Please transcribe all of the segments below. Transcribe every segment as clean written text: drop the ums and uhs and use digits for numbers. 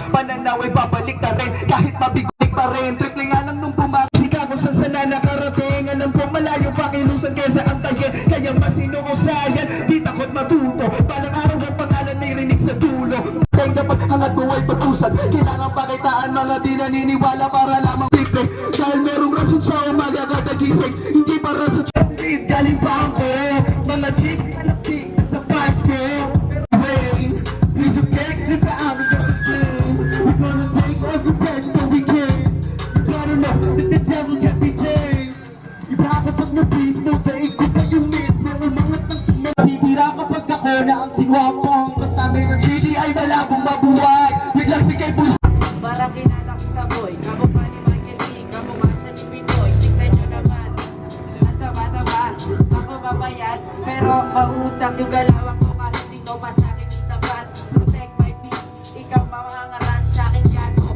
pananaw ay babalik na rin. Kahit mabigoy pa rin, triple nga lang nung pumakik ka kung saan sana nakarating. Alam ko malayo pa kilusan kesa antayin, kaya mas sinukusayan, di takot matuto. Balang araw ang pangalan ay rinig sa dulo. Kapag hangat mo ay pag-usad, kailangan pakitaan mga di naniniwala para lamang pipig. Dahil merong rason sa umaga kada gising, hindi para sa chest. Galing pa ako, mga chick, malaki sa patch ko. Rain, please you take this out of your skin. We're gonna take all the best that we can. You gotta know that the devil can be chained. Iba kapag na-please mo, daig ko pa yung mismo. Umangat ng sumunod, bibira kapag ako na ang sinwapang. Kami ng city ay malabong mabuhay. Biglang sikay puso. Para kilala ko sa boy, kamo pa ni Michael Lee, kamo masa ni Pinoy, tignan nyo naman. At taba-taba, ako babayad, pero mautang yung galawan ko kahit sino masakin yung tapat. Protect my peace, ikaw mamangaran sa akin gago.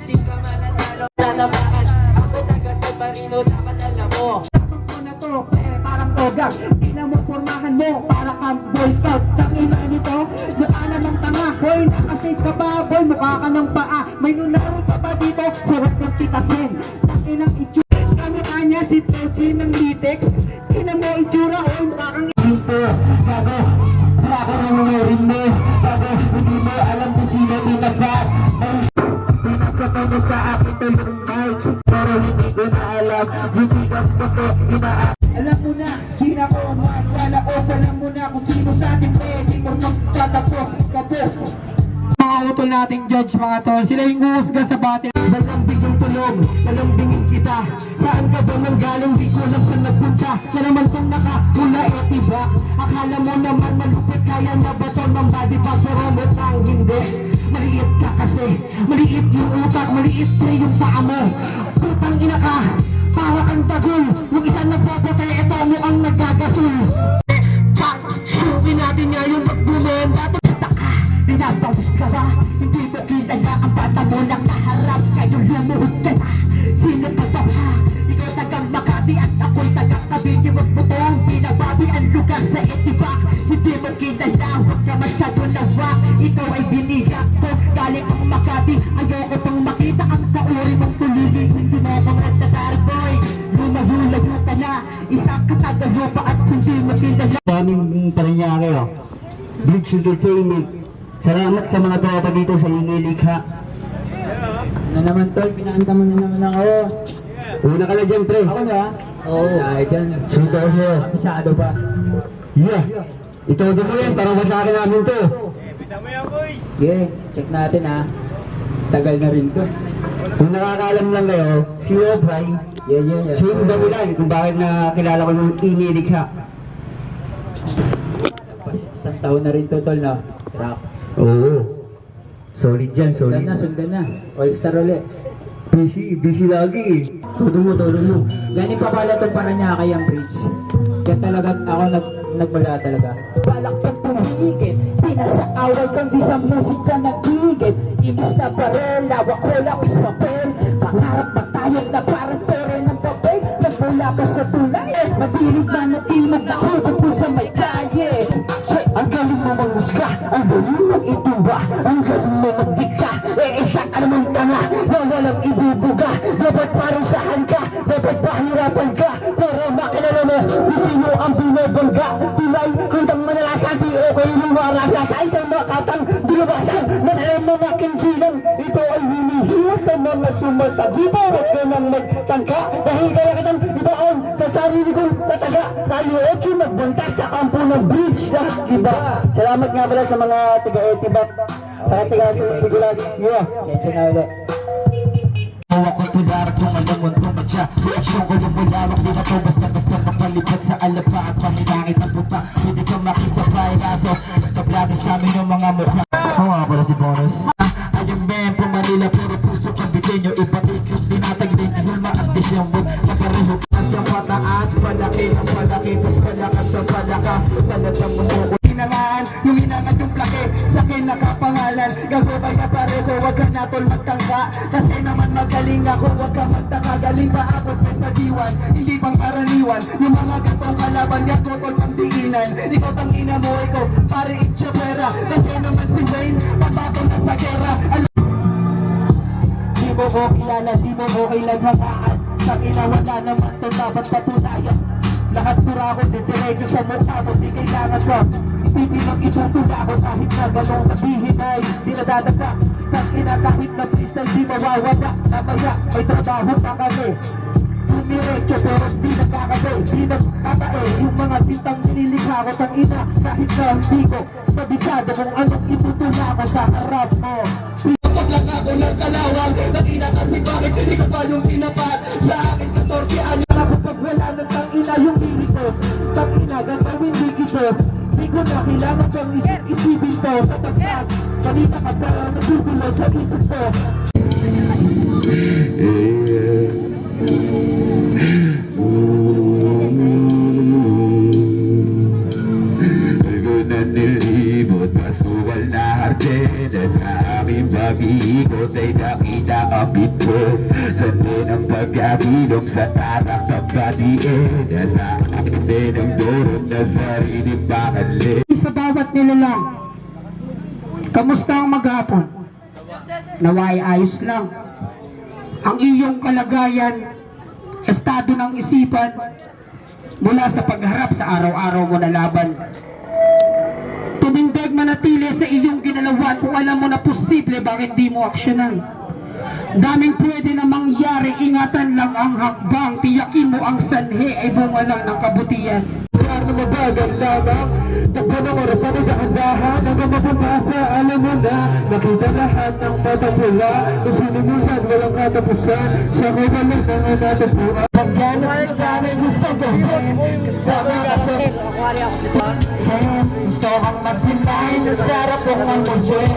Hindi ka mananalo, lalabakan. Ako taga San Marino, dapat alam mo. Tapos ko na to, parang togang. Tingnan mo, formahan mo, para kang boy scout. Tangina nito, yung alam ng tanga. Boy, nakashades ka ba? Boy, mukha ka ng paa. May nunaro ka ba dito? Sarap ng titasin. Takinang itsura. Kamukha niya si Tochi ng Litex. Tingnan mo itsura, oy, mukha kang Ito, bago, bago na numerin mo. Bago, hindi mo alam kung sino tinapat. Pinasa ko mo sa akin to yung night. Pero hindi ko na alam, yung tigas kasi inaan. alam mo na, di na ko makakala o salam mo na kung sino sa ating pwede kung magtatapos, kapos. Mga utol nating judge mga tol, sila yung uhusga sa battle. Nalambing yung tulog, nalambingin kita. Saan ka ba nang galing, di ko alam saan nagpunta. Na naman kung nakahula etiba. Akala mo naman malupit, kaya na ba ito ng body bag, pero mukhang hindi. Maliit ka kasi, maliit yung utak, maliit na yung paa mo. Putang ina ka, para kang tagul. Yung isa nagpapatay, ito mo ang nagagasul. Sukin natin nga yung magbumen. Basta ka, pinapawis ka ba? Hindi mo kita na ang bata mo nakaharap. Ngayon lumuhod ka na. Sino ka ba ba? Ikaw tagang Makati at ako'y tagang Cavite. Magbutong pinababi ang lugar sa Etibak. Hindi mo kita na, huwag ka masyado nawak. Ikaw ay biniyak ko, galing ang Makati. Ayoko pang makita ang kauri mong tulili. Hindi mo akong nagtatarik boy. Lumahulayo ka na, isang katagayo pa at hindi mo kilala. Daming Paranaque oh. Bridge Entertainment. Salamat sa mga tropa dito sa Inilikha. Na naman tol, pinakanta mo na naman ako. Una ka na dyan, pre. Ako na? Oo, ay dyan. Sunod ako sa'yo. Masyado pa. Yeah. Ito mo yan, parang masakin namin to. Sige, check natin ha. Tagal na rin to. Kung nakakaalam lang kayo, si Obray, Yeah. siya yung damulan kung bakit nakilala ko yung Inilikha. Isang taon na rin to tol na. Rock. Oo. Solid yan, solid. Sundan na. All-star ulit. Busy lagi eh. Todo mo. Galing pa pala itong Paranaque ang bridge. Kaya talaga ako nagmula talaga. Balak pag tumahigit, di na sa away kundi sa musika nagigit. Ibis na barel, lawak ko lang is papel. Pangarap na tayo na parang pere ng papel. Nagmula ka sa tulay, madilig na natimag na ako sa may kalye. Hey, ang galing mo mangusga, ang galing mong ituba, ang galing mo magdika. Isa ka naman tanga, na walang ibubuga. Dapat parusahan ka, dapat pahirapan ka. Pero makilala mo, sino ang binibangga. Tulay, hanggang manalasan, di okay yung marasa. Sa isang makatang dilubasan, nanahin mo na kinsilang. Ito ay hinihiwa sa mga sumasabibo. Huwag ka nang magtangka, dahil kaya kitang ibaon sa sarili kong tataga. Tayo Ocho nagbanta sa kampo ng bridge na iba. Salamat nga pala sa mga tiga-etibak. Sa tiga-sigurasis nyo. Sensya na ulit. Hawak ko tudarak kung alam mo tumadya. Reaksyon ko yung malawak, di na to basta kapalipat sa alapa at pahilangit at buta. Hindi ka makisabay raso, basta blado sa amin yung mga mukha. Oo nga pala si Bonus. Ayun ben, pumanila pero puso kabitin nyo. Ipatikit, dinatag din, ihulma ang disyong mo. Kapareho sa pataas, palaki ang palaki, tas palakas sa palakas. Sa latang mundo hinalaan, yung hinangat yung plake, sa akin nakapangalan. Gago kaya pareho, wag ka natol magtangka. Kasi naman magaling ako, wag ka magtaka. Galing pa ako sa diwan, hindi pang karaniwan. Yung mga gatong kalaban, yakotol pang diinan. Ikaw tang ina mo, ikaw, pare itcha pera. Kasi naman si Wayne, pagbato na sa gera. ko kilala, di mo ko kailangan. Sa wala naman to dapat patunayan. Lahat pura ko, didiretso sa mukha mo, di kailangan ko isipin ang itutula ko kahit na ganong sabihin ay di nadadagdag. Tangina kahit na freestyle di mawawala. Mamaya may trabaho pa kami, dumiretso pero di nagkakabe, di nagkakae. Yung mga bintang nililikha ko tang ina, kahit na hindi ko kabisado kung anong itutula ko sa harap mo. Kapag lang ako nagkalawag, tangina kasi bakit hindi ko pa yung pinapat sa akin 14 ano. Kapag wala ng tangina yung hili ko, tangina gagawin di kito. Di ko na kailangan pang isipin to sa tagpag. Kanina ka pa nagugulo sa isip ko. Nilibot masuwal na hardin at sa aming pag-iikot ay nakita ang bitbit. Sandin ang pagkabilog sa tarak ng batiin at sa akin din ang durog na sariling bakanlit. Sa bawat nilalang, kamusta ang maghapon? Naway ayos lang. Ang iyong kalagayan, estado ng isipan, mula sa pagharap sa araw-araw mo na laban. Tumindig manatili sa iyong ginalawan kung alam mo na posible, bakit di mo aksyonan? Daming pwede na mangyari, ingatan lang ang hakbang, tiyakin mo ang sanhi ay bunga lang ng kabutihan. Kaya na mabagal lamang, takbo ng oras sa nagdahandahan, hanggang mapumasa, alam mo na, nakita lahat ng mata pula, kung sinimulan, walang katapusan, sa kumalang mga natagpuan. Pagyanas na kami gusto gawin, sa mga gusto kang masilahin, sa sarap kong mamuhin.